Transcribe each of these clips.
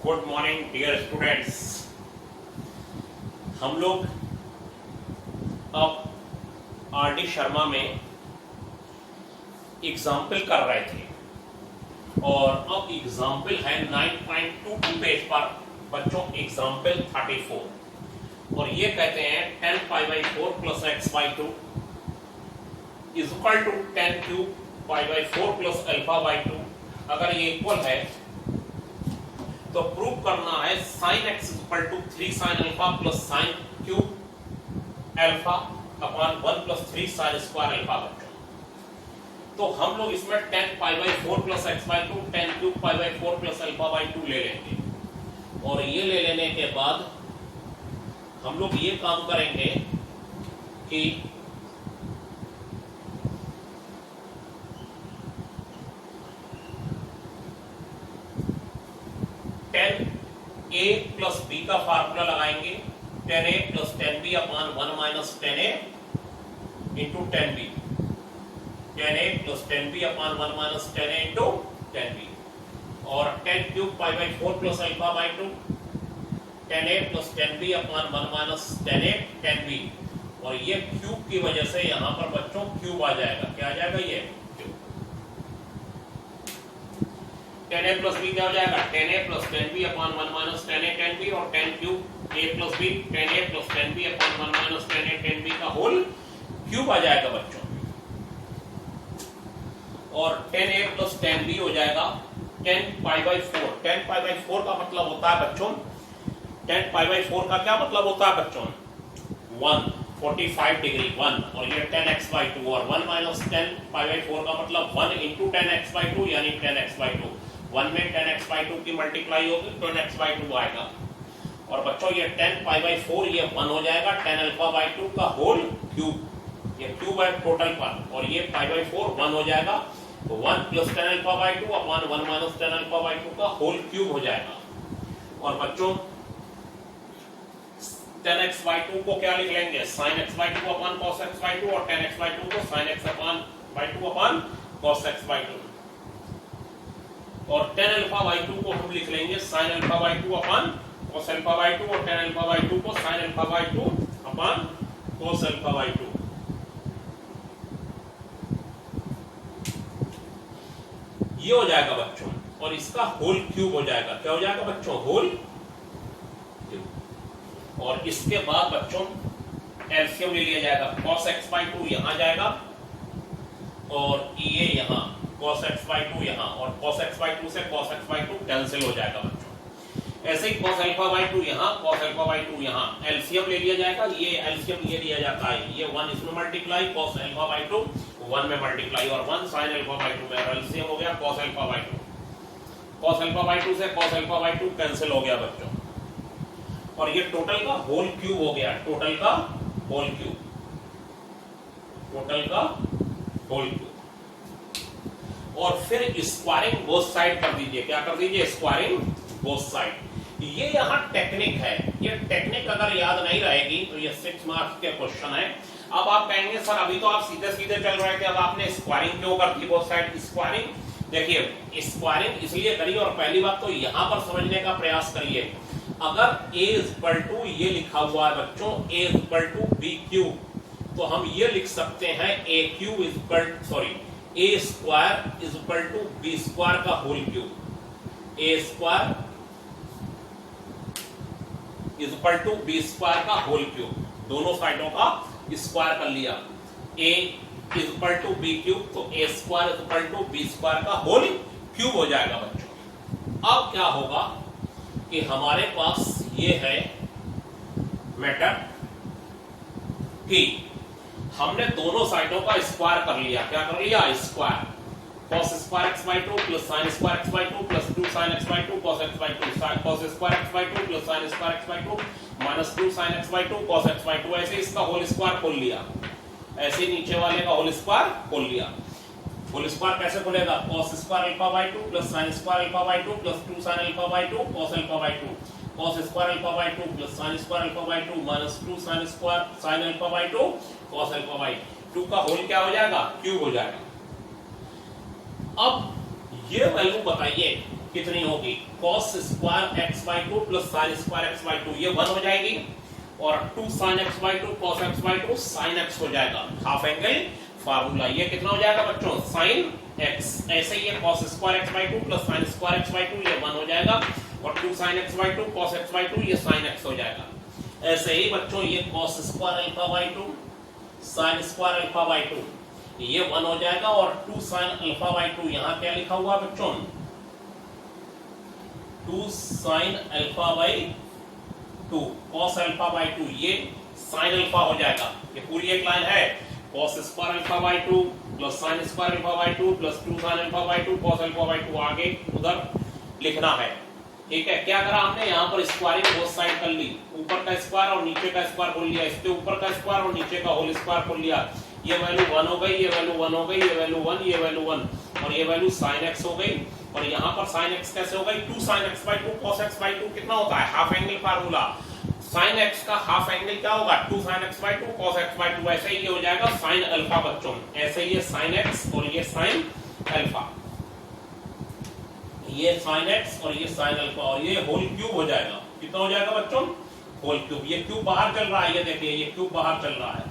Good morning dear students. हम लोग अब आर डी शर्मा में एग्जाम्पल कर रहे थे और अब एग्जाम्पल है 9.22 पेज पर बच्चों, एग्जाम्पल 34 और ये कहते हैं 10 pi by 4 plus x by 2 is equal to 10 cube pi by 4 plus alpha by 2। अगर ये इक्वल है तो प्रूव करना है sin x equal to 3 sin alpha plus sin cube alpha upon 1 plus 3 sin square alpha बच्चों। तो हम लोग इसमें 10 pi by 4 plus x by 2 10 cube pi by 4 plus alpha by 2 ले लेंगे और ये ले लेने के बाद हम लोग ये काम करेंगे कि a प्लस बी का फार्मूला लगाएंगे 10a plus 10b upon 1 minus 10a into 10b 10a plus 10b upon 1 minus 10a into 10b और 10 cube pi by 4 plus alpha by 2 10a plus 10b upon 1 minus 10a 10b और ये cube की वजह से यहां पर बच्चों क्यूब आ जाएगा। क्या आ जाएगा? ये 10a प्लस b क्या हो जाएगा? 10a plus 10b upon 1 minus 10a 10b और 10 cube a plus b 10a plus 10b upon 1 minus 10a 10b का होल क्यूब आ जाएगा बच्चों। और 10a प्लस 10b हो जाएगा 10 पाई बाई 4। 10 पाई बाई 4 का मतलब होता है बच्चों 10 पाई बाई 4 का क्या मतलब होता है बच्चों? 145 डिग्री 1 और ये 10x बाई 2 और 1 माइनस 10 पाई बाई 4 का मतलब 1 इंटू 10x बाई 2 यानी 10x बाई 2। 1 में 10x बाई 2 की मल्टीप्लाई होगी 10x बाई 2 आएगा और बच्चों ये 10 पाई बाई 4 ये 1 हो जाएगा 10 अल्फा बाई 2 का होल क्यूब। ये क्यूब है टोटल पर और ये पाई बाई 4 1 हो जाएगा तो 1 plus 10 alpha by 2 upon 1 minus 10 alpha by 2 का होल क्यूब हो जाएगा। और बच्चों 10x बाई 2 को क्या लिख लेंगे? sin x by 2 upon cos x by 2 और 10x बाई 2 को sin x upon by 2 upon cos x by 2 और 10 अल्फा बाई 2 को हम लिख लेंगे sin alpha by 2 upon cos alpha by 2 और 10 अल्फा बाई 2 को sin alpha by 2 upon cos alpha by 2। ये हो जाएगा बच्चों और इसका होल क्यूब हो जाएगा। क्या हो जाएगा बच्चों? Whole cube. और इसके बाद बच्चों एलसीएम ले लिया जाएगा। cos x बाई 2 यहां जाएगा और ये यहां cos x बाई 2 यहां और cos x बाई 2 से cos x बाई 2 कैंसिल हो जाएगा बच्चों। ऐसे ही cos अल्फा बाई 2 यहां cos अल्फा बाई 2 यहां एलसीएम ले लिया जाएगा। ये एलसीएम ये लिया जाता है, ये 1 इसमें मल्टीप्लाई cos अल्फा बाई 2 1 में मल्टीप्लाई और 1 sin अल्फा बाई 2 में एलसीएम हो गया cos alpha by 2। cos alpha by 2 से cos अल्फा बाई 2 कैंसिल हो गया बच्चों और ये टोटल का होल क्यूब हो गया। टोटल का होल क्यूब, टोटल का होल क्यूब। और फिर स्क्वायरिंग बोथ साइड कर दीजिए। क्या कर दीजिए? Squaring both side. ये यहां टेक्निक है। ये टेक्निक अगर याद नहीं रहेगी तो ये 6 मार्क्स के क्वेश्चन है। अब आप कहेंगे सर अभी तो आप सीधे सीधे चल रहे थे, अब आपने स्क्वायरिंग क्यों कर दी बोथ साइड? स्क्वायरिंग देखिए, स्क्वायरिंग इसलिए करिए और पहली बात तो यहां पर समझने का प्रयास करिए। अगर a इक्वल टू ये लिखा हुआ है बच्चों a equal to B cube तो हम ये लिख सकते हैं a cube equal a square is equal to B square का whole cube. a square is equal to B square का होल क्यूब। दोनों साइडों का स्क्वायर कर लिया। a is equal to B cube तो a square is equal to B square का whole cube हो जाएगा बच्चों। अब क्या होगा कि हमारे पास ये है मैटर कि हमने दोनों साइडों का स्क्वायर कर लिया। क्या कर लिया? Square. cos square x by 2 plus sin square x by 2 plus 2 sin x by 2 cos x by 2 cos square x by 2 plus sin square x by 2 minus 2 sin x by 2 cos x by 2। ऐसे इसका whole square खोल लिया। ऐसे नीचे वाले का whole square खोल लिया। होल स्क्वायर कैसे खुलेगा? cos square alpha by 2 plus sin square alpha by 2 plus 2 sin alpha by 2 cos alpha by 2 cos square alpha by 2 plus sin square alpha by 2 minus 2 sin square sin alpha by 2 cos alpha by 2 का whole क्या हो जाएगा? Cube हो जाएगा। अब ये value बताइए कितनी होगी, cos square x by two plus sine square x by two, ये 1 हो जाएगी, और 2 sin x by two cos x by two sin x हो जाएगा, हाफ एंगल फार्मूला। ये कितना हो जाएगा बच्चों, sin x। ऐसे ही है cos square x by two plus sin square x by two, ये 1 हो जाएगा, और 2 sin x by two cos x by two, ये sin x हो जाएगा। ऐसे ही बच्चों ये cos square alpha by two sin square alpha by two, ये 1 हो जाएगा, और 2 sin अल्फा बाई टू, यहाँ क्या लिखा हुआ बच्चों, 2 sin alpha by two cos alpha by two, ये sin अल्फा हो जाएगा। ये पूरी एक लाइन है, cos square alpha by two plus sin square alpha by two plus 2 sin alpha by two cos alpha by two, आगे उधर लिखना है। ठीक है, क्या करा हमने, यहाँ पर स्क्वायरिंग बोथ साइड कर ली, ऊपर का स्क्वायर और नीचे का स्क्वायर बोल लिया, इसके ऊपर का स्क्वायर और नीचे का होल स्क्वायर बोल लिया। ये वैल्यू 1 हो गई, ये वैल्यू 1 हो गई, ये वैल्यू 1, ये वैल्यू 1, और ये वैल्यू sin x हो गई, और यहाँ पर sin x कैसे हो गई, 2 sin x by two cos x by two कितना होता है, half angle formula. sin x का हाफ एंगल क्या होगा, 2 sin x by two cos x by two, ऐसे ही ये हो जाएगा sin अल्फा बच्चों, ऐसे ये sin x और ये sin अल्फा, ये sin x और ये sin अल्फा, और ये होल क्यूब हो जाएगा। कितना हो जाएगा बच्चों, होल क्यूब। ये क्यूब बाहर चल रहा है, ये देखिए ये क्यूब बाहर चल रहा है,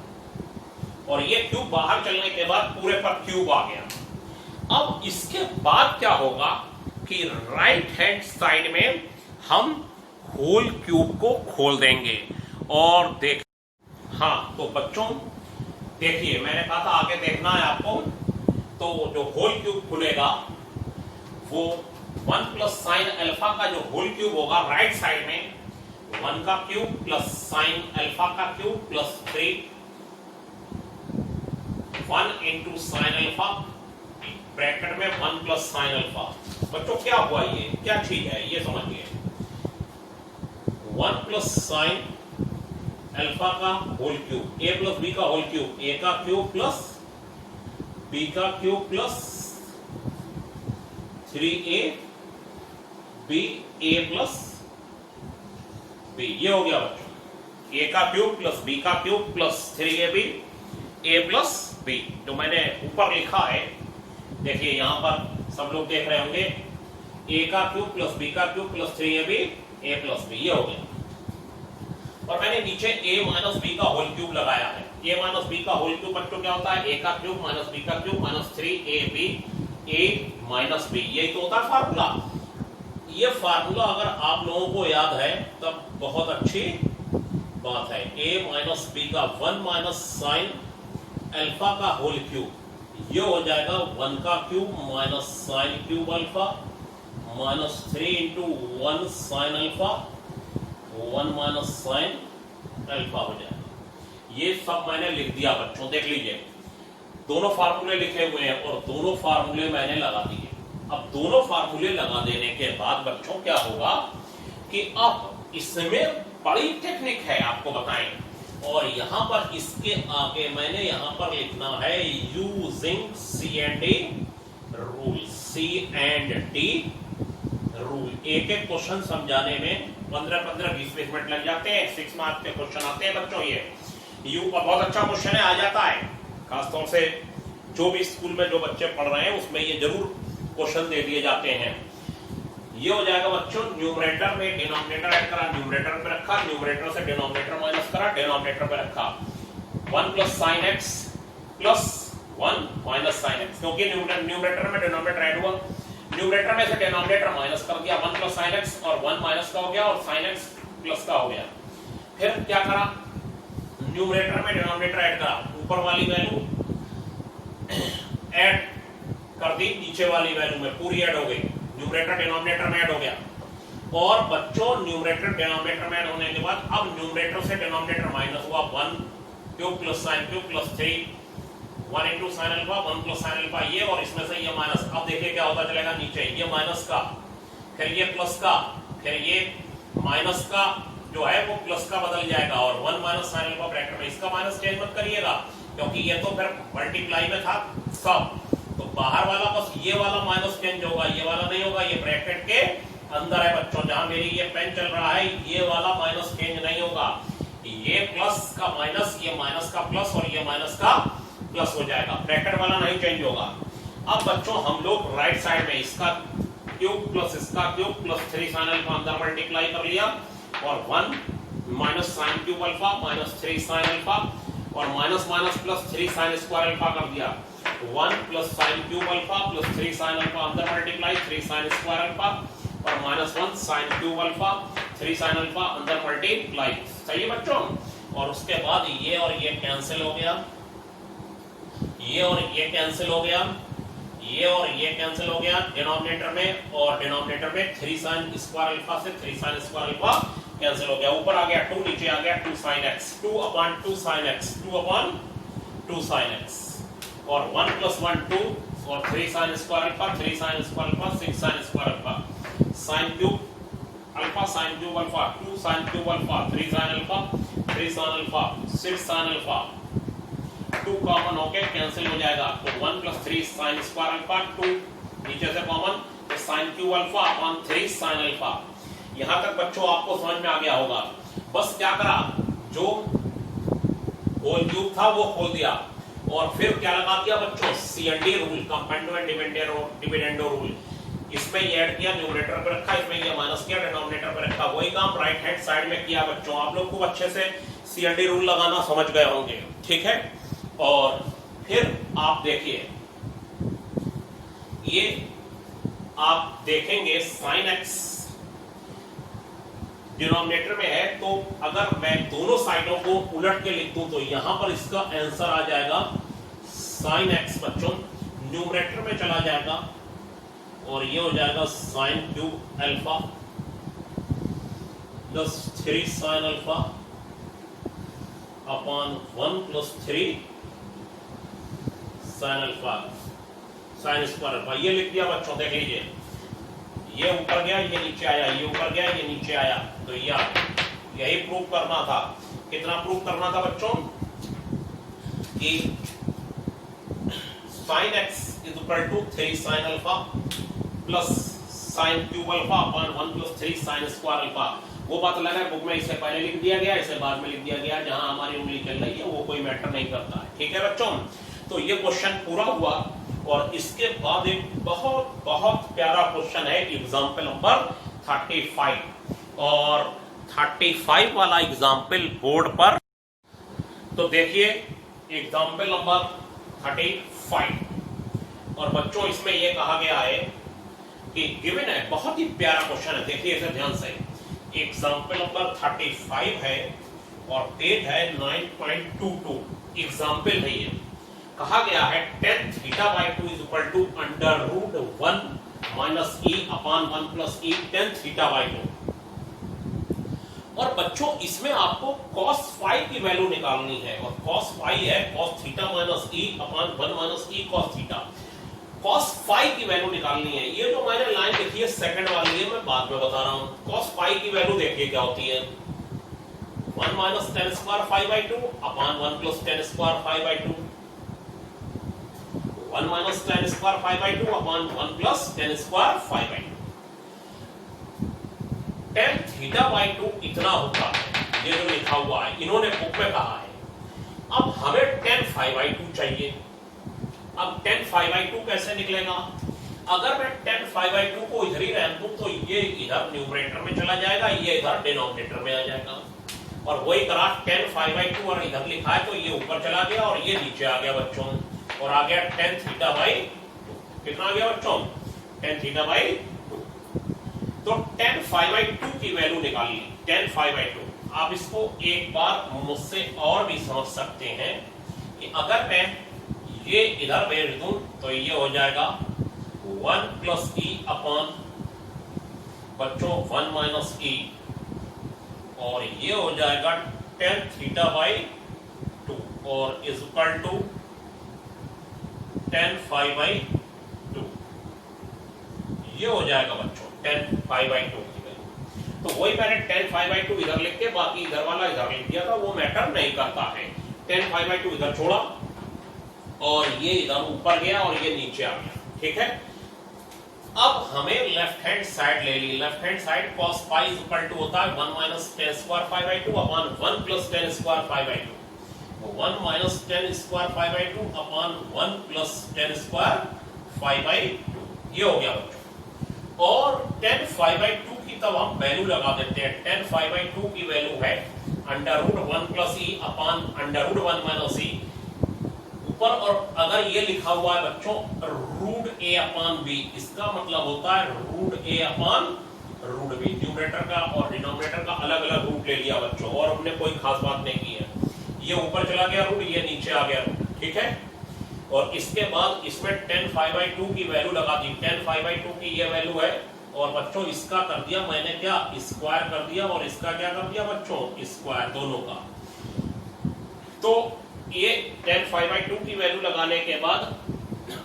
और ये क्यूब बाहर चलने के बाद पूरे पर क्यूब आ गया। अब इसके बाद क्या होगा कि राइट हैंड साइड में हम होल क्यूब को खोल देंगे, और देख, हाँ तो बच्चों देखिए मैंने कहा था आगे देखना है आपको, तो जो होल क्यूब खुलेगा वो 1 प्लस साइन अल्फा का जो होल क्यूब होगा राइट साइड में, 1 का क्यूब प्लस साइन अल्फा का cube plus 3 1 into sine alpha bracket में 1 प्लस साइन अल्फा। बच्चों क्या हुआ, ये क्या चीज है ये समझिए, 1 प्लस साइन अल्फा का whole cube, a plus b का होल क्यूब, a का क्यूब प्लस b का cube plus 3a b a plus b, ये हो गया बच्चों, a का क्यूब प्लस b का cube plus 3ab a plus b। जो मैंने ऊपर लिखा है देखिए यहाँ पर सब लोग देख रहे होंगे, a का क्यूब प्लस b का cube plus 3ab a plus b, ये हो गया। और मैंने नीचे a माइनस b का होल क्यूब लगाया है, a माइनस b का होल क्यूब बच्चों क्या होता है, a का क्यूब माइनस b का cube minus 3ab a minus b, यही तो होता है फार्मूला। ये फार्मूला अगर आप लोगों को याद है तब बहुत अच्छी बात है। a माइनस b का 1 माइनस साइन अल्फा का होल क्यूब, ये हो जाएगा 1 का cube minus sine cube alpha minus 3 into 1 sine alpha 1 minus sine alpha हो जाएगा। ये सब मैंने लिख दिया बच्चों, देख लीजिए दोनों फार्मूले लिखे हुए हैं और दोनों फार्मूले मैंने लगा दिए। अब दोनों फार्मूले लगा देने के बाद बच्चों क्या होगा कि अब इसमें बड़ी टेक्निक है आपको बताएं, और यहां पर इसके आगे मैंने यहां पर लिखना है using C and D rule, C and D rule. एक एक क्वेश्चन समझाने में 15-20 मिनट लग जाते हैं, 6 मार्क्स के क्वेश्चन आते हैं बच्चों। ये यू का बहुत अच्छा क्वेश्चन है, आ जाता है, खासतौर से जो भी स्कूल में जो बच्चे पढ़ रहे हैं उसमें ये जरूर क्वेश्चन दे दिए जाते हैं। ये हो जाएगा बच्चों, न्यूमरेटर में डिनोमिनेटर ऐड करा, न्यूमरेटर पे रखा, न्यूमरेटर से डिनोमिनेटर माइनस करा, डिनोमिनेटर पे रखा 1 plus sine x plus 1 minus sine x, क्योंकि न्यूमरेटर में डिनोमिनेटर ऐड हुआ, न्यूमरेटर में से डिनोमिनेटर माइनस कर दिया, 1 प्लस साइन एक्स और 1 माइनस का हो गया और साइन एक्स प्लस का हो गया। फिर क्या करा, न्यूमरेटर में डिनोमिनेटर ऐड करा, ऊपर वाली वैल्यू ऐड कर दी, नीचे वाली वैल्यू में पूरी ऐड हो गई, न्यूमरेटर डिनोमिनेटर में ऐड हो गया। और बच्चों न्यूमरेटर डिनोमिनेटर में ऐड होने के बाद अब न्यूमरेटर से डिनोमिनेटर माइनस हुआ, 1 cube plus sine cube plus 3 1 into sine alpha 1 plus sine alpha, ये और इसमें से ये माइनस। अब देखिए क्या होता चलेगा, नीचे ये माइनस का, फिर ये प्लस का, फिर ये माइनस का जो है वो प्लस का बदल जाएगा, और 1 माइनस साइन अल्फा ब्रैकेट में, इसका माइनस चेंज मत करिएगा क्योंकि ये तो फिर मल्टीप्लाई में था सब, तो बाहर वाला बस ये वाला माइनस चेंज होगा, ये वाला नहीं होगा, ये ब्रैकेट के अंदर है बच्चों, जहां मेरी ये पेन चल रहा है ये वाला माइनस चेंज नहीं होगा, ये प्लस का माइनस, ये माइनस का प्लस और ये माइनस का प्लस हो जाएगा, ब्रैकेट वाला नहीं चेंज होगा। अब बच्चों हम लोग राइट साइड में इसका क्यूब प्लस इसका क्यूब प्लस 3 साइन अल्फा अंदर मल्टीप्लाई कर लिया और 1 minus sine cube alpha minus 3 sine alpha और minus minus plus 3 sine square alpha कर दिया 1 plus sine cube alpha plus 3 sine alpha अंदर मल्टीप्लाई 3 साइन स्क्वायर अल्फा और minus 1 sine cube alpha 3 sine alpha अंदर multiply. सही है बच्चों। और उसके बाद ये और ये कैंसिल हो गया, ये और ये कैंसिल हो गया, ये और ये कैंसिल हो गया डिनोमिनेटर में और डिनोमिनेटर में 3 साइन स्क्वायर अल्फा से 3 साइन स्क्वायर अल्फा कैंसिल हो गया। ऊपर आ गया 2 नीचे आ गया 2 sin x 2/2 sin x 2/2 sin x और 1 + 1 2 और 3 sin square alpha 3 sin square alpha 6 sin square alpha sin cube alpha 2 sin cube alpha 3 sin alpha 3 sin alpha 6 sin alpha 2 common होके cancel हो जाएगा तो 1 + 3 sin स्क्वायर अल्फा 2 नीचे से common तो sin cube alpha upon 3 sin alpha. यहां तक बच्चों आपको समझ में आ गया होगा। बस क्या करा, जो होल क्यूब था वो खोल दिया और फिर क्या लगा दिया बच्चों CND rule, componendo and dividendo rule. इसमें ये ऐड किया, न्यूमरेटर पे रखा, इसमें ये माइनस किया, डिनोमिनेटर पे रखा। वही काम राइट हैंड साइड में किया बच्चों। आप लोग खूब अच्छे से CND रूल लगाना समझ गए होंगे, ठीक है। और फिर आप देखिए, ये आप देखेंगे sin x डिनोमिनेटर में है तो अगर मैं दोनों साइडों को उलट के लिख दूं तो यहां पर इसका आंसर आ जाएगा sin x बच्चों न्यूमरेटर में चला जाएगा और ये हो जाएगा sin cube alpha plus 3 sin alpha upon 1 + 3 sin alpha sin square alpha. ये लिख दिया बच्चों, देख लीजिए, ये ऊपर गया, ये नीचे आया, ये ऊपर गया, ये नीचे आया, तो यही प्रूव करना था। कितना प्रूव करना था बच्चों कि sin x = 3 sin alpha plus sin cube alpha upon 1 + 3 sin square alpha. वो बात अलग है, बुक में इसे पहले लिख दिया गया, इसे बाद में लिख दिया गया। जहां हमारी उंगली चल रही है वो कोई मैटर नहीं करता है, ठीक है बच्चों। तो ये क्वेश्चन पूरा हुआ और इसके बाद एक बहुत बहुत प्यारा क्वेश्चन है एग्जाम्पल नंबर 35 और 35 वाला एग्जाम्पल बोर्ड पर। तो देखिए एग्जाम्पल नंबर 35 और बच्चों इसमें यह कहा गया है कि गिवन है, बहुत ही प्यारा क्वेश्चन है, देखिए इसे ध्यान से। एग्जाम्पल नंबर 35 है और डेट है 9.22। एग्जाम्पल है ये, कहा गया है tan θ/2 = √1 - e upon 1 + e tan θ/2। और बच्चों इसमें आपको cos phi की वैल्यू निकालनी है और cos phi है cos θ - e upon 1 - e cos θ। cos phi की वैल्यू निकालनी है। ये जो मैंने लाइन लिखी है सेकंड वाली है, मैं बाद में बता रहा हूं। cos phi की वैल्यू देखिए क्या होती है, 1 - tan² phi/2 upon 1 + tan² phi/2 1 - tan² phi/2 upon 1 + tan² phi/2। tan θ/2 इतना होता है, ये जो लिखा हुआ है इन्होंने बुक में कहा है। अब हमें tan phi/2 चाहिए। अब tan phi/2 कैसे निकलेगा? अगर मैं tan phi/2 को इधर ही रहने दूं तो ये इधर न्यूमरेटर में चला जाएगा, ये इधर डिनोमिनेटर में आ जाएगा। और वही करा tan phi/2 और इधर लिखा है तो ये ऊपर चला गया और ये नीचे आ गया बच्चों और आ गया tan θ/2। कितना आ गया बच्चों? tan θ/2। तो tan phi/2 की वैल्यू निकालिए, tan phi/2। आप इसको एक बार मुझसे और भी समझ सकते हैं कि अगर मैं ये इधर भेज दूं तो ये हो जाएगा 1 + e अपॉन बच्चों 1 - e और ये हो जाएगा tan θ/2 और इक्वल टू tan phi/2। ये हो जाएगा बच्चों tan phi/2 की वैल्यू। तो वही मैंने tan phi/2 इधर लिख के बाकी इधर वाला इधर लिख दिया था, वो मैटर नहीं करता है। tan phi/2 इधर छोड़ा और ये इधर ऊपर गया और ये नीचे आ गया, ठीक है। अब हमें लेफ्ट हैंड साइड ले ली। Left hand side cos phi = होता है 1 - tan² phi/2 upon 1 + tan² phi/2। 1 - tan² phi/2 upon 1 + tan² phi/2। ये हो गया बच्चों। और tan फाइव बाई टू की तब हम वैल्यू लगा देते हैं। tan फाइव बाई टू की वैल्यू है under root one plus E upon under root one minus E ऊपर, और अगर ये लिखा हुआ है बच्चों रूट ए अपॉन बी, इसका मतलब होता है रूट ए अपॉन रूट बी। न्यूमरेटर का और डिनोमिनेटर का अलग अलग रूट ले लिया बच्चों, और हमने कोई खास बात नहीं की है। ये ऊपर चला गया रूट, ये नीचे आ गया रूट, ठीक है। और इसके बाद इसमें tan फाइव बाई टू की वैल्यू लगा दी। tan फाइव बाई टू की ये वैल्यू है, और बच्चों इसका कर दिया मैंने क्या, स्क्वायर कर दिया, और इसका क्या कर दिया बच्चों, स्क्वायर दोनों का। तो ये tan फाइव बाई टू की वैल्यू लगाने के बाद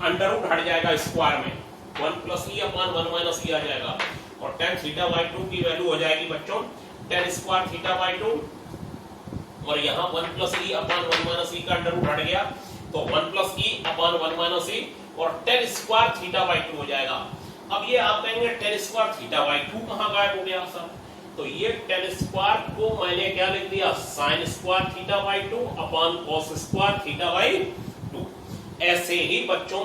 अंडर रूट हट जाएगा स्क्वायर में, one plus E upon one minus E आ जाएगा, और tan थीटा बाई टू की वैल्यू हो जाएगी बच्चों tan square theta by two, और यहाँ one plus E upon one minus E का अंडर रूट हट गया, तो one plus E upon one minus E, और tan square theta by to हो जाएगा। अब ये आप कहेंगे tan square theta by to कहाँ गायब हो गया सर, तो ये tan स्क्वायर को मैंने क्या लिख दिया, sin square theta by two upon cos square theta by two. ऐसे ही बच्चों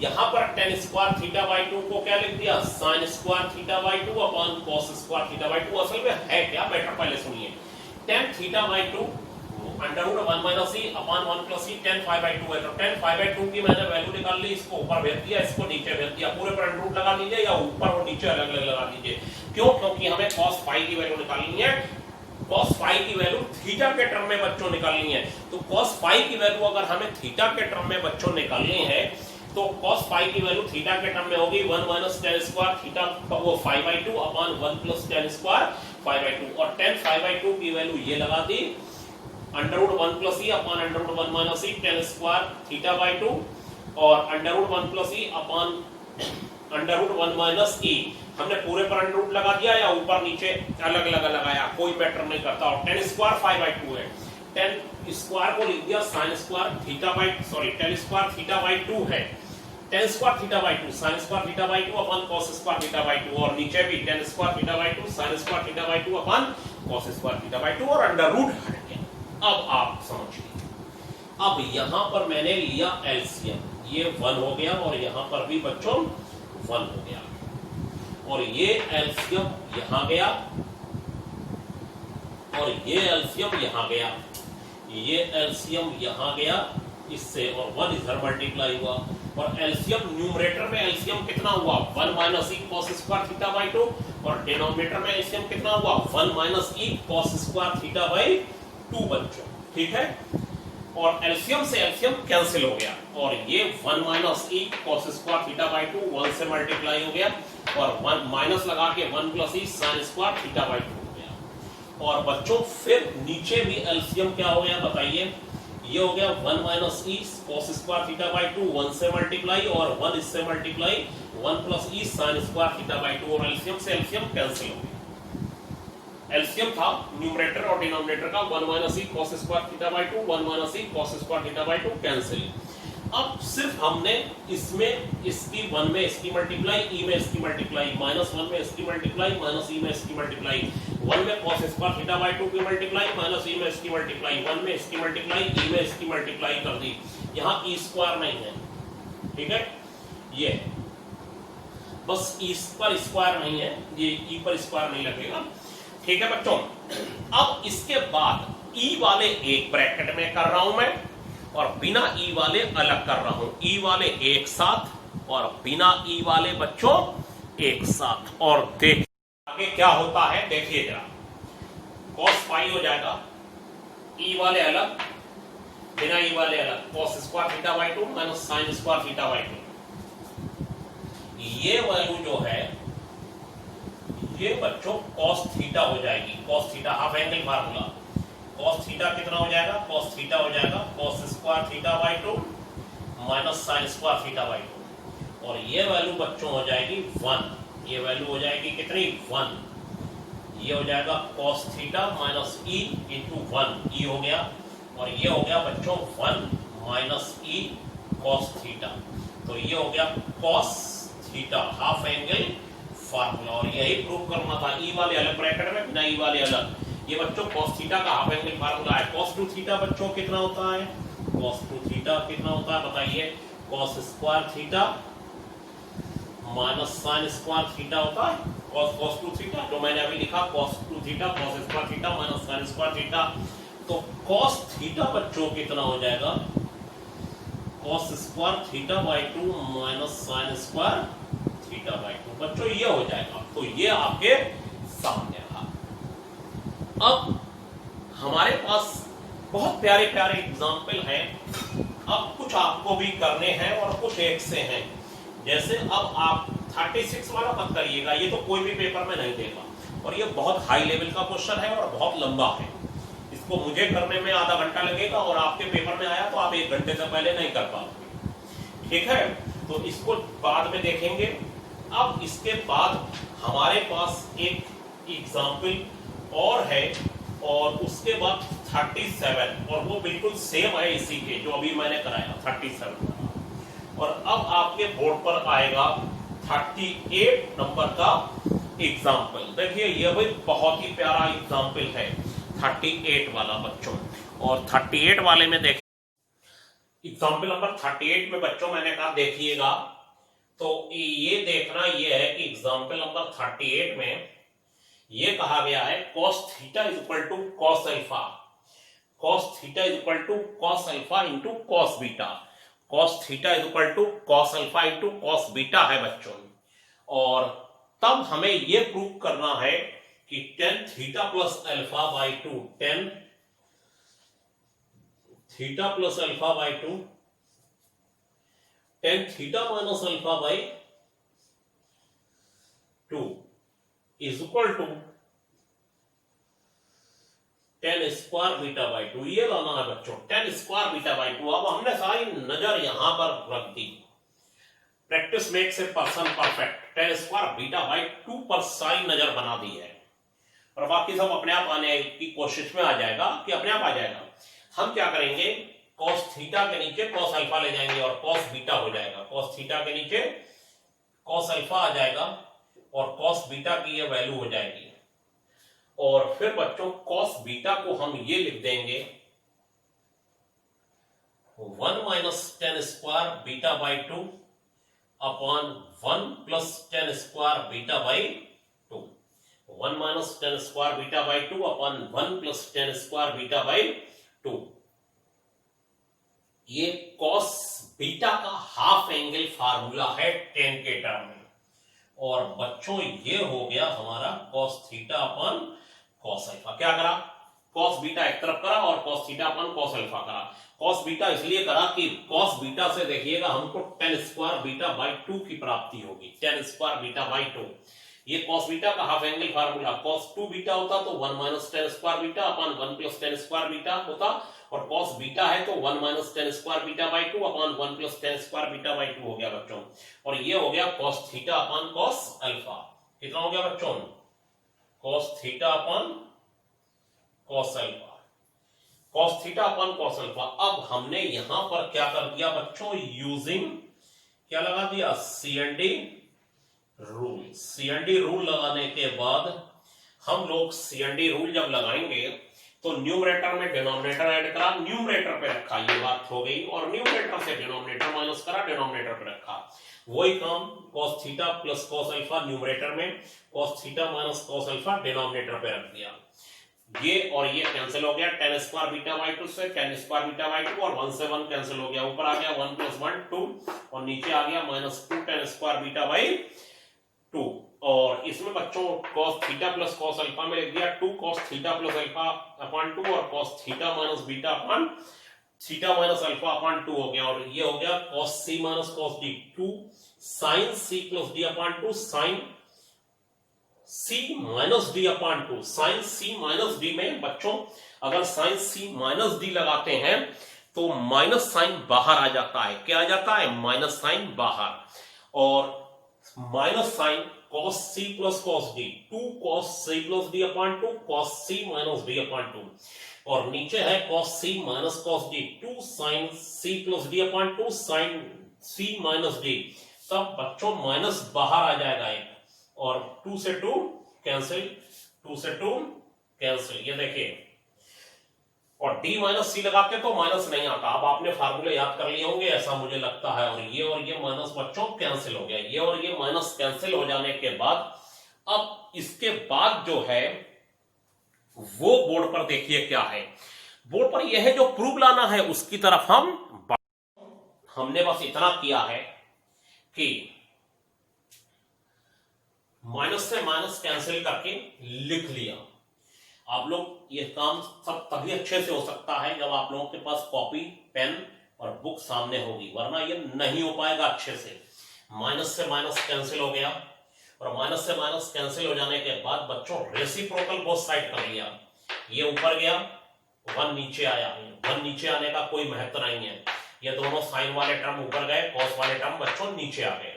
यहाँ पर tan square theta by two को क्या लिख दिया, sin square theta by two upon cos square theta by two. असल में है क्या, बेटर पहले सुनिए। tan theta by two under root one minus e upon one plus e tan five by two है, तो tan फाइव बाई टू की मैंने वैल्यू निकाल ली, इसको ऊपर भेज दिया, इसको नीचे भेज दिया। पूरे पर अंडर रूट लगा दीजिए या ऊपर और नीचे अलग अलग लगा दीजिए। क्यों, क्योंकि हमें cos फाइव की वैल्यू निकालनी है। cos फाइव की वैल्यू थीटा के टर्म में बच्चों निकालनी है, तो cos फाइव की वैल्यू अगर हमें थीटा के टर्म में बच्चों निकालनी है, तो cos फाइव की वैल्यू थीटा के टर्म में होगी one minus tan square theta वो five by two upon one plus tan square five by two, और tan फाइव बाई टू की वैल्यू ये लगा दी under root one plus E upon under root one minus E tan square theta by two, और under root one plus E upon under root one minus E. हमने पूरे पर under root लगा दिया या ऊपर नीचे अलग अलग लगाया, कोई मैटर नहीं करता। और tan square five by two है, tan स्क्वायर को लिख दिया sin square theta by tan square theta by two है, tan square theta by to sin square theta by two upon cos square theta by two, और नीचे भी tan square theta by to sin square theta by two upon cos square theta by two, और under root हट गया। अब आप समझिए, अब यहां पर मैंने लिया एलसीएम, ये 1 हो गया, और यहां पर भी बच्चों 1 हो गया, और ये एलसीएम यहां गया, और ये एलसीएम यहां गया, ये एलसीएम यहां गया इससे, और 1 इधर मल्टीप्लाई हुआ, और एलसीएम न्यूमरेटर में एलसीएम कितना हुआ, 1 minus E cos square theta by two, और डिनोमिनेटर में एलसीएम कितना हुआ, 1 minus E cos square theta by to बच्चों, ठीक है। और एलसीएम से एलसीएम कैंसिल हो गया, और ये 1 minus E cos square theta by to 1 से मल्टीप्लाई हो गया, और 1 माइनस लगा के 1 plus E sin square theta by to हो गया। और बच्चों फिर नीचे भी एलसीएम क्या हो गया बताइए, ये हो गया 1 minus E cos square theta by to 1 से मल्टीप्लाई, और 1 इससे multiply 1 plus E sin square theta by two, और एलसीएम से एलसीएम कैंसिल हो गया। एलसीएम था न्यूमरेटर और डिनोमिनेटर का 1 minus E cos square theta by to 1 minus E cos square theta by to cancel. अब सिर्फ हमने इसमें इसकी 1 में इसकी मल्टीप्लाई, ई में इसकी मल्टीप्लाई, माइनस 1 में इसकी मल्टीप्लाई, माइनस ई में इसकी मल्टीप्लाई, 1 में cos square theta by two की मल्टीप्लाई, माइनस ई में इसकी मल्टीप्लाई, 1 में इसकी मल्टीप्लाई, ई में इसकी मल्टीप्लाई कर दी। यहाँ ई स्क्वायर नहीं है, ठीक है, ये बस ई पर स्क्वायर नहीं है, ये ई पर स्क्वायर नहीं लगेगा, ठीक है बच्चों। अब इसके बाद ई वाले एक ब्रैकेट में कर रहा हूं मैं, और बिना ई वाले अलग कर रहा हूं, ई वाले एक साथ और बिना ई वाले बच्चों एक साथ, और देखिए आगे क्या होता है, देखिए जरा। cos पाई हो जाएगा, ई वाले अलग बिना ई वाले अलग, cos square theta by to minus sin square theta by to. ये वैल्यू जो है ये बच्चों cos थीटा हो जाएगी, cos theta half angle formula, cos theta कितना हो जाएगा, cos थीटा हो जाएगा cos square theta by to minus sin square theta by two, और ये वैल्यू बच्चों हो जाएगी 1, ये वैल्यू हो जाएगी कितनी 1, ये हो जाएगा cos theta minus E into 1, ई हो गया, और ये हो गया बच्चों 1 माइनस ई cos थीटा, तो ये हो गया cos theta half angle formula, और यही प्रूव करना था। ई वाले अलग ब्रैकेट में, बिना ई वाले अलग, ये बच्चों cos थीटा का हाफ एंगल फार्मूला है। cos 2 थीटा बच्चों कितना होता है, cos 2 थीटा कितना होता है बताइए, cos square theta minus sin square theta होता है, cos 2 थीटा जो मैंने अभी लिखा cos 2 theta cos square theta minus sin square theta. तो cos थीटा बच्चों कितना हो जाएगा, cos square theta by 2 minus sin square theta by 2 बच्चों ये हो जाएगा। तो ये आपके सामने रहा। अब हमारे पास बहुत प्यारे प्यारे एग्जाम्पल हैं। अब कुछ आपको भी करने हैं और कुछ एक से हैं। जैसे अब आप 36 वाला मत करिएगा, ये तो कोई भी पेपर में नहीं देगा और ये बहुत हाई लेवल का क्वेश्चन है और बहुत लंबा है। इसको मुझे करने में आधा घंटा लगेगा और आपके पेपर में आया तो आप 1 घंटे से पहले नहीं कर पाओगे, ठीक है। तो इसको बाद में देखेंगे। अब इसके बाद हमारे पास एक एग्जाम्पल और है और उसके बाद 37 और वो बिल्कुल सेम है इसी के जो अभी मैंने कराया 37। और अब आपके बोर्ड पर आएगा 38 नंबर का एग्जाम्पल। देखिए ये भी बहुत ही प्यारा एग्जाम्पल है 38 वाला बच्चों। और 38 वाले में देखिए एग्जाम्पल नंबर 38 में बच्चों मैंने कहा देखिएगा। तो ये देखना ये है कि एग्जाम्पल नंबर 38 में ये कहा गया है cos theta is equal to cos alpha, cos theta is equal to cos alpha into cos beta, cos theta is equal to cos alpha into cos beta है बच्चों। और तब हमें ये प्रूव करना है कि tan theta plus alpha by 2, tan theta plus alpha by 2, tan theta minus alpha by 2 is equal to tan square beta by 2। ये लाना है बच्चों tan स्क्वायर बीटा बाई 2। अब हमने सारी नजर यहां पर रख दी। Practice makes a person perfect. tan square beta by 2 पर सारी नजर बना दी है और बाकी सब अपने आप आने की कोशिश में आ जाएगा कि अपने आप आ जाएगा। हम क्या करेंगे, cos थीटा के नीचे cos अल्फा ले जाएंगे और cos बीटा हो जाएगा। cos थीटा के नीचे cos अल्फा आ जाएगा और cos बीटा की ये वैल्यू हो जाएगी। और फिर बच्चों cos बीटा को हम ये लिख देंगे 1 minus tan square beta by 2 upon 1 plus tan square beta by 2। 1 minus tan square beta by 2 upon 1 plus tan square beta by 2। ये cos बीटा का हाफ एंगल फार्मूला है tan के टर्म में। और बच्चों ये हो गया हमारा cos theta upon cos alpha. क्या करा, cos बीटा एक तरफ करा और cos theta upon cos alpha करा। cos बीटा इसलिए करा कि cos बीटा से देखिएगा हमको tan स्क्वायर बीटा बाई 2 की प्राप्ति होगी। tan स्क्वायर बीटा बाई 2 ये cos बीटा का half angle formula. cos 2 beta होता तो 1 minus tan square beta upon 1 plus tan square beta होता और cos बीटा है तो 1 minus tan square beta by 2 upon 1 plus tan square beta by 2 हो गया बच्चों। और ये हो गया cos theta upon cos alpha. कितना हो गया बच्चों, cos theta upon cos alpha, cos theta upon cos alpha. अब हमने यहां पर क्या कर दिया बच्चों, यूजिंग क्या लगा दिया, CND रूल। CND रूल लगाने के बाद हम लोग CND रूल जब लगाएंगे तो न्यूमरेटर में डिनोमिनेटर ऐड करा, न्यूमरेटर पे रखा, ये बात हो गई। और न्यूमरेटर से डिनोमिनेटर माइनस करा, डिनोमिनेटर पे रखा। वही काम cos theta plus cos alpha numerator में, cos theta minus cos alpha denominator पे रख दिया। ये और ये कैंसिल हो गया, tan स्क्वायर बीटा बाई 2 से tan स्क्वायर बीटा बाई 2 और 1 से 1 कैंसिल हो गया। ऊपर आ गया 1 प्लस 1 2 और नीचे आ गया minus 2 tan square beta by 2। और इसमें बच्चों cos theta plus cos alpha में लिख दिया 2 cos theta plus alpha upon 2 और cos theta minus beta upon theta minus alpha upon 2 हो गया। और ये हो गया cos c minus cos d 2 sin c plus d upon 2 sin c minus d upon 2। sin c minus d में बच्चों अगर sin c माइनस d लगाते हैं तो माइनस साइन बाहर आ जाता है। क्या आ जाता है, माइनस साइन बाहर। और minus sine cos c plus cos d 2 cos c plus d upon 2 cos c minus d upon 2 और नीचे है cos c minus cos d 2 sin c plus d upon 2 sin c minus d। तब बच्चों minus बाहर आ जाएगा एक और 2 से 2 कैंसिल, 2 से 2 कैंसिल। ये देखिए और d माइनस सी लगाते तो माइनस नहीं आता। अब आपने फार्मूले याद कर लिए होंगे ऐसा मुझे लगता है। और ये माइनस बच्चों कैंसिल हो गया, ये और ये माइनस कैंसिल हो जाने के बाद अब इसके बाद जो है वो बोर्ड पर देखिए क्या है। बोर्ड पर यह है जो प्रूफ लाना है उसकी तरफ हमने बस इतना किया है कि माइनस से माइनस कैंसिल करके लिख लिया। आप लोग ये काम सब तभी अच्छे से हो सकता है जब आप लोगों के पास कॉपी पेन और बुक सामने होगी, वरना ये नहीं हो पाएगा अच्छे से। माइनस से माइनस कैंसिल हो गया और माइनस से माइनस कैंसिल हो जाने के बाद बच्चों रेसिप्रोकल बोथ साइड कर लिया। ये ऊपर गया, 1 नीचे आया। 1 नीचे आने का कोई महत्व नहीं है, ये दोनों साइन वाले टर्म ऊपर गए, कॉस वाले टर्म बच्चों नीचे आ गए।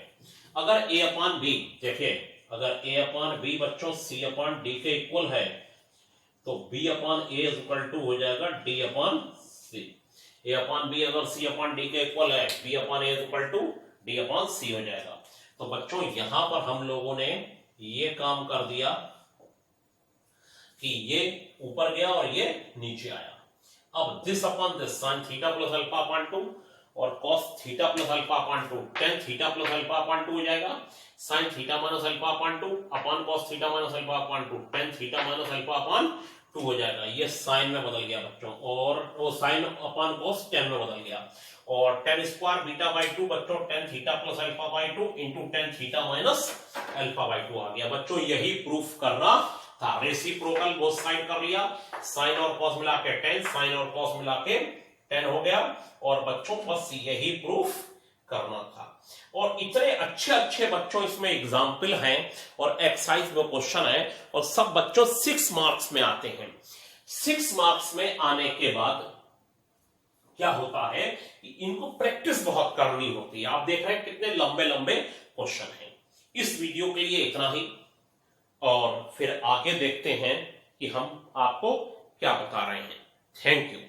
अगर a अपॉन बी, देखिए अगर a अपॉन बी बच्चों c अपॉन डी के इक्वल है तो b upon a is equal to हो जाएगा d upon c। a upon b अगर c अपॉन डी के इक्वल है, b upon a is equal to d upon c हो जाएगा। तो बच्चों यहां पर हम लोगों ने ये काम कर दिया कि ये ऊपर गया और ये नीचे आया। अब this upon this sin theta plus alpha upon 2 और cos theta plus alpha upon 2 tan theta plus alpha upon 2 हो जाएगा। sin theta minus alpha upon 2 upon cos theta minus alpha upon 2 tan theta minus alpha upon 2 हो जाएगा। ये sign में बदल गया बच्चों, और वो साइन अपॉन cos tan में बदल गया। और tan स्क्वायर बीटा बाई 2 बच्चों tan theta plus alpha by 2 into tan theta minus alpha by 2 आ गया। बच्चों यही प्रूफ करना था। रेसिप्रोकल बोथ साइड कर लिया, साइन और कॉस मिला के tan, साइन और कॉस मिला के tan हो गया। और बच्चों बस यही प्रूफ करना था। और इतने अच्छे अच्छे बच्चों इसमें एग्जाम्पल हैं और एक्सरसाइज में क्वेश्चन है, और सब बच्चों 6 मार्क्स में आते हैं। 6 मार्क्स में आने के बाद क्या होता है कि इनको प्रैक्टिस बहुत करनी होती है। आप देख रहे हैं कितने लंबे लंबे क्वेश्चन हैं। इस वीडियो के लिए इतना ही, और फिर आगे देखते हैं कि हम आपको क्या बता रहे हैं। Thank you.